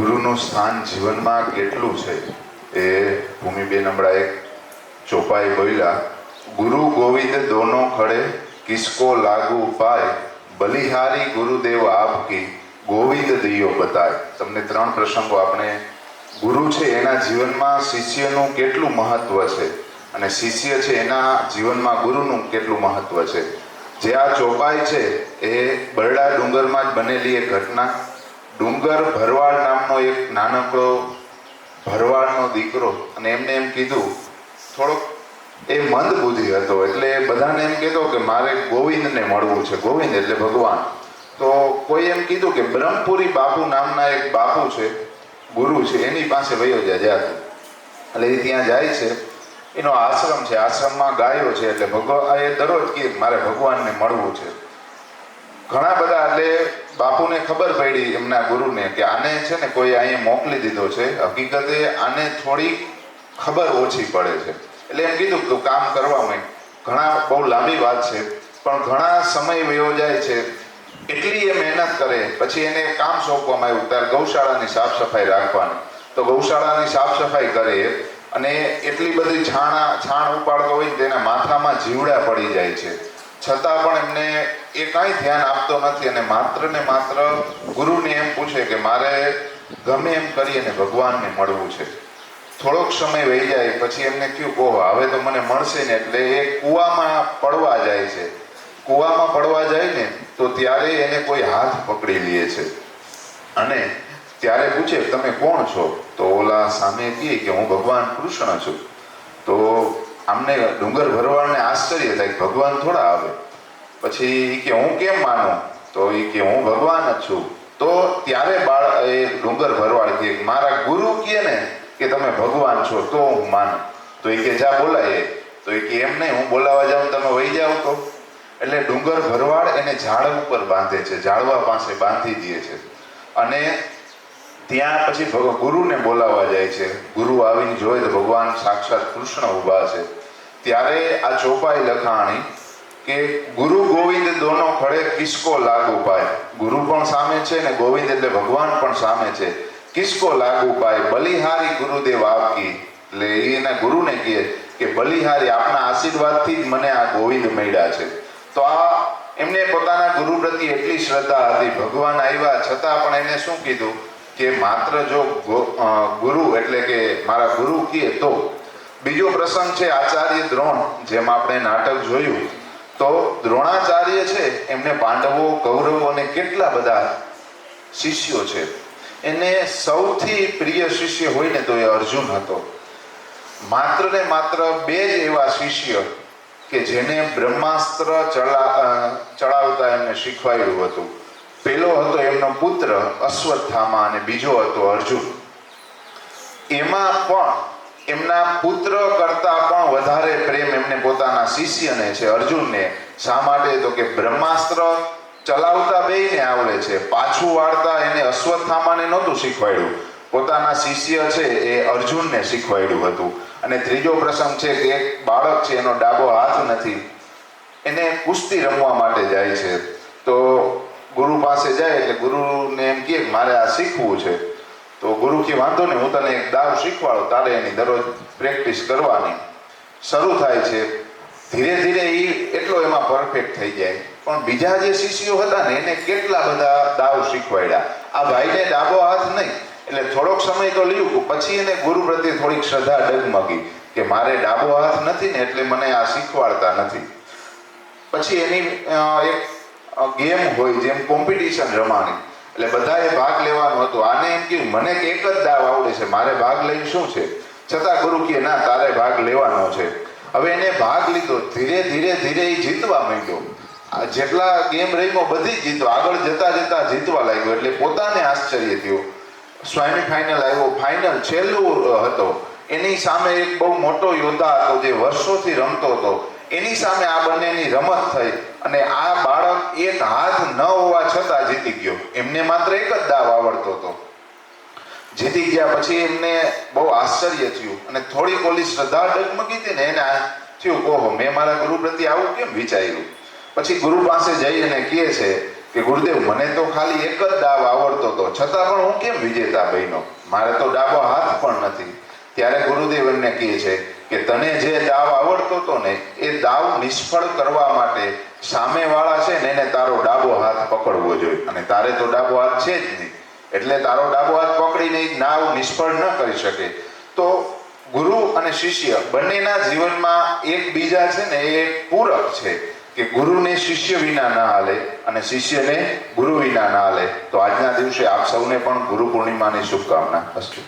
ગુરુનું સ્થાન જીવનમાં કેટલું છે એ ભૂમિબેન હમણાં એક ચોપાઈ બોલ્યા, ગુરુ ગોવિંદ દોનો ખડે કિસકો લાગુ પાય, બલિહારી ગુરુદેવ આપકી ગોવિંદ દિયો બતાય. તમને 3 પ્રસંગો આપણે ગુરુ છે એના જીવનમાં શિષ્યનું કેટલું મહત્વ છે અને શિષ્ય છે એના જીવનમાં ગુરુનું કેટલું મહત્વ છે. જે આ ચોપાઈ છે એ બરડા ડુંગરમાં જ બનેલી એક ઘટના. ડુંગર ભરવાડ નામનો એક નાનકડો ભરવાડનો દીકરો, અને એમને એમ કીધું, થોડોક એ મંદ બુદ્ધિ હતો, એટલે બધાને એમ કહેતો કે મારે ગોવિંદને મળવું છે. ગોવિંદ એટલે ભગવાન. તો કોઈ એમ કીધું કે બ્રહ્મપુરી બાપુ નામના એક બાપુ છે, ગુરુ છે, એની પાસે વયો જાતું. એટલે એ ત્યાં જાય છે, એનો આશ્રમ છે, આશ્રમમાં ગાયો છે, એટલે ભગવાન એ દરરોજ કહે મારે ભગવાનને મળવું છે. ઘણા બધા, એટલે બાપુને ખબર પડી એમના ગુરુને કે આને છે ને કોઈ અહીંયા મોકલી દીધો છે, હકીકતે આને થોડી ખબર ઓછી પડે છે. એટલે એમ કીધું તું કામ કરવા માંડ. ઘણા, બહુ લાંબી વાત છે, પણ ઘણા સમય વયો જાય છે, એટલી એ મહેનત કરે, પછી એને કામ સોંપવામાં આવ્યું ત્યારે ગૌશાળાની સાફ સફાઈ રાખવાની. તો ગૌશાળાની સાફ સફાઈ કરે અને એટલી બધી છાણ ઉપાડતો હોય તેના માથામાં જીવડા પડી જાય છે, છતાં પણ એમને એ કાંઈ ધ્યાન આપતો નથી અને માત્ર ને માત્ર ગુરુને એમ પૂછે કે મારે ગમે એમ કરી અને ભગવાનને મળવું છે. થોડોક સમય વહી જાય પછી એમને કહ્યું, ઓહો હવે તો મને મળશે ને. એટલે એ કૂવામાં પડવા જાય છે. કૂવામાં પડવા જાય ને તો ત્યારે એને કોઈ હાથ પકડી લે છે અને ત્યારે પૂછે તમે કોણ છો? તો ઓલા સામે કહે કે હું ભગવાન કૃષ્ણ છું. તો આમને ડુંગર ભરવાડને આશ્ચર્ય થાય, ભગવાન થોડા આવે. પછી કે હું કેમ માનું? તો એ કે હું ભગવાન જ છું. તો ત્યારે એ ડુંગર ભરવાડ કહે મારા ગુરુ કહે ને કે તમે ભગવાન છો તો હું માનું. તો એ કે જા બોલાય. તો એ કે એમ નહીં, હું બોલાવા જાઉં તમે વહી જાઓ તો. એટલે ડુંગર ભરવાડ એને ઝાડ ઉપર બાંધે છે, ઝાડવા પાસે બાંધી દે છે અને ત્યાં પછી ગુરુને બોલાવવા જાય છે. ગુરુ આવીને જોઈ તો ભગવાન સાક્ષાત કૃષ્ણ ઊભા છે. ત્યારે આ ચોપાઈ લખાણી કે ગુરુ ગોવિંદ દોનો ખડે કિસકો લાગુ પાય. ગુરુ પણ સામે છે ને ગોવિંદ એટલે ભગવાન પણ સામે છે. કિસકો લાગુ પાય, બલિહારી ગુરુદેવ આપકી. એટલે એના ગુરુને કહે કે બલિહારી આપના આશીર્વાદથી જ મને આ ગોવિંદ મળ્યા છે. તો આ એમને પોતાના ગુરુ પ્રત્યે એટલી શ્રદ્ધા હતી. ભગવાન આવ્યા છતાં પણ એને શું કીધું કે માત્ર જો ગુરુ એટલે કે મારા ગુરુ કહે તો. બીજો પ્રસંગ છે આચાર્ય દ્રોણ, જેમ આપણે નાટક જોયું તો દ્રોણાચાર્ય છે એમને પાંડવો, કૌરવો અને કેટલા બધા શિષ્યો છે. એને સૌથી પ્રિય શિષ્ય હોય ને તો એ અર્જુન હતો. માત્ર ને માત્ર 2 જ એવા શિષ્ય કે જેને બ્રહ્માસ્ત્ર ચડાવતા એમને શીખવાડ્યું હતું. પેલો હતો એમનો પુત્ર અશ્વત્થામા અને બીજો હતો અર્જુન. એમાં પણ એમના પુત્ર કરતા પણ વધારે પ્રેમ એમને પોતાના શિષ્યને છે, અર્જુનને. શા માટે? તો કે બ્રહ્માસ્ત્ર ચલાવતા બેયને આવડે છે, પાછું વાળતા એને અશ્વત્થામાને નહોતું શીખવાડ્યું, પોતાના શિષ્ય છે એ અર્જુનને શીખવાડ્યું હતું. અને ત્રીજો પ્રસંગ છે કે એક બાળક છે, એનો ડાબો હાથ નથી, એને કુસ્તી રમવા માટે જાય છે. તો ગુરુ પાસે જાય એટલે ગુરુને એમ કહે મારે આ શીખવું છે. તો ગુરુ કે વાંધો નહીં, હું તને એક દાવ શીખવાડું, તારે એની દરરોજ પ્રેક્ટિસ કરવાની. શરૂ થાય છે, ધીરે ધીરે એ એટલો એમાં પરફેક્ટ થઈ જાય. પણ બીજા જે શિષ્યો હતા ને એને કેટલા બધા દાવ શીખવાડ્યા. આ ભાઈને ડાબો હાથ નહીં, એટલે થોડોક સમય તો લીધું, પછી એને ગુરુ પ્રત્યે થોડીક શ્રદ્ધા ડગમગી કે મારે ડાબો હાથ નથી ને એટલે મને આ શીખવાડતા નથી. પછી એની એક ગેમ હોય, જેમ કોમ્પિટિશન રમાણી, એટલે બધાએ ભાગ લેવાનો હતો. આને એમ કહ્યું મને એક જ દાવ આવડે છે, મારે ભાગ લઈને શું છે? છતાં ગુરુ કહે ના, તારે ભાગ લેવાનો છે. હવે એને ભાગ લીધો, ધીરે ધીરે ધીરે એ જીતવા માંડ્યો. જેટલા ગેમ રમ્યો બધી જ જીતો, આગળ જતા જતા જીતવા લાગ્યો. એટલે પોતાને આશ્ચર્ય થયું. સેમી ફાઇનલ આવ્યો, ફાઇનલ છેલ્લું હતો. એની સામે એક બહુ મોટો યોદ્ધા હતો જે વર્ષોથી રમતો હતો. એની સામે આ બંનેની રમત થઈ અને આ બાળક એક હાથ ન હોવા છતાં જીતી ગયો. એમને માત્ર એક જ દાવ આવડતો હતો. જીતી ગયા પછી એમને બહુ આશ્ચર્ય થયું અને થોડીક ઓલી શ્રદ્ધા ડગમગી હતી ને એને થયું ઓહો, મેં મારા ગુરુ પ્રત્યે આવું કેમ વિચાર્યું. પછી ગુરુ પાસે જઈ અને કહે છે કે ગુરુદેવ મને તો ખાલી એક જ દાવ આવડતો હતો, છતાં પણ હું કેમ વિજેતા બન્યો? મારે તો ડાબો હાથ પણ નથી. ત્યારે ગુરુદેવ એમને કહે છે કે તને જે દાવ આવડતો હતો ને એ દાવ નિષ્ફળ કરવા માટે સામેવાળા છે ને એને તારો ડાબો હાથ પકડવો જોઈએ, અને તારે તો ડાબો હાથ છે જ નહીં, એટલે તારો ડાબો હાથ પકડીને એ દાવ નિષ્ફળ ન કરી શકે. તો ગુરુ અને શિષ્ય બંનેના જીવનમાં એકબીજા છે ને એ પૂરક છે કે ગુરુને શિષ્ય વિના ના હાલે અને શિષ્યને ગુરુ વિના ના હાલે. તો આજના દિવસે આપ સૌને પણ ગુરુ પૂર્ણિમાની શુભકામના. અસ્તુ.